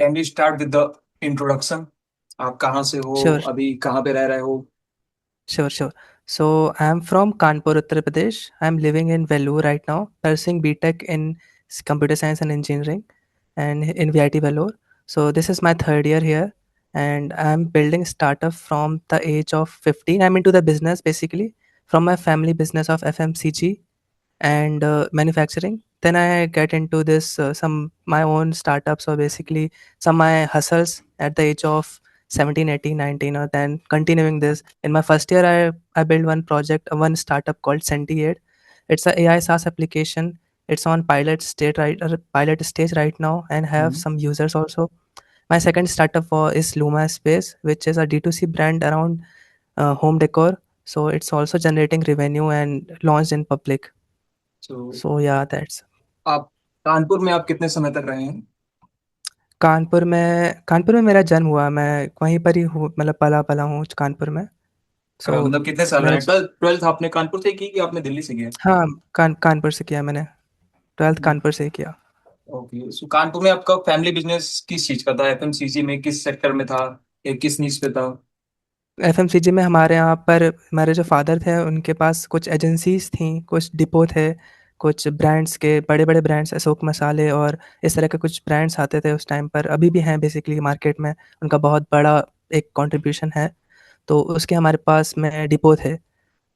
Can you start with the introduction? आप कहाँ से हो, Sure, अभी कहाँ पे रह रहे हो? sure. So I'm from Kanpur, Uttar Pradesh. I'm living in Vellore right now, pursuing BTech in Computer Science and Engineering, and in VIT Vellore. So this is my third year here, and I'm building startup from the age of 15. I'm into the business basically from my family business of FMCG and manufacturing. Then I get into this some my own startups or basically some my hustles at the age of 17, 18, 19, or then continuing this. In my first year, I built one project, one startup called Sentiate. It's a AI SaaS application. It's on pilot stage right now and have hmm. some users also. My second startup is Luma Space, which is a D2C brand around home decor. So it's also generating revenue and launched in public. तो So yeah, that's आप कानपुर में आप कितने समय तक रहे हैं? कानपुर में मेरा जन्म हुआ। मैं वहीं पर ही हूँ, मतलब पला-पला हूँ कानपुर में। सो मतलब कितने साल मेरा रहे हैं? ज ट्वेल्थ आपने कानपुर से की कि आपने दिल्ली से किया? हाँ, कानपुर से किया मैंने। 12th कानपुर से ही किया। ओके, सो कानपुर में आपका फैमिली बिजनेस किस चीज का था? एफएमसीजी में किस सेक्टर में था, या किस नीच पे था? एफएमसीजी में हमारे यहाँ पर हमारे जो फ़ादर थे, उनके पास कुछ एजेंसीज़ थीं, कुछ डिपो थे, कुछ ब्रांड्स के बड़े-बड़े ब्रांड्स अशोक मसाले और इस तरह के कुछ ब्रांड्स आते थे उस टाइम पर, अभी भी हैं बेसिकली मार्केट में, उनका बहुत बड़ा एक कंट्रीब्यूशन है। तो उसके हमारे पास में डिपो थे।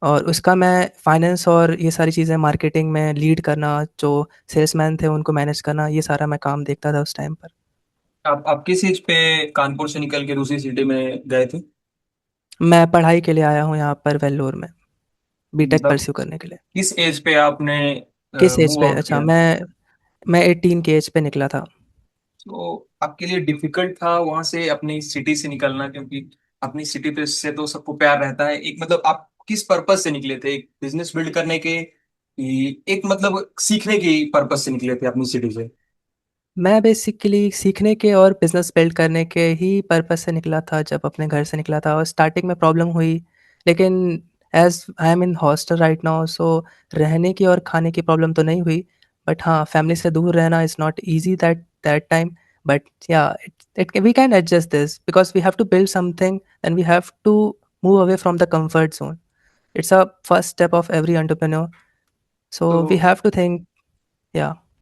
और उसका मैं फाइनेंस और ये सारी चीज़ें मार्केटिंग में लीड करना, जो सेल्समैन थे उनको मैनेज करना, ये सारा मैं काम देखता था उस टाइम पर। आप किस एज पे कानपुर से निकल के दूसरी सिटी में गए थे? मैं पढ़ाई के लिए आया हूँ यहाँ पर वेल्लोर में, बीटेक मतलब परस्यू करने के लिए। किस एज पे आपने किस एज मूव पे? आउट अच्छा, किया? मैं 18 की एज पे निकला था। तो आपके लिए डिफिकल्ट था वहां से अपनी सिटी से निकलना, क्योंकि अपनी सिटी पे से तो सबको प्यार रहता है। एक मतलब आप किस पर्पज से निकले थे? एक बिजनेस बिल्ड करने के, एक मतलब सीखने के पर्पज से निकले थे अपनी सिटी से? मैं बेसिकली सीखने के और बिज़नेस बिल्ड करने के ही पर्पज़ से निकला था, जब अपने घर से निकला था और स्टार्टिंग में प्रॉब्लम हुई। लेकिन as I am in hostel right now, so रहने की और खाने की प्रॉब्लम तो नहीं हुई। बट हाँ, फैमिली से दूर रहना is not easy that time. But yeah it we can adjust this because we have to build something and we have to move away from the comfort zone. It's a first step of every entrepreneur, so we तो have to think. या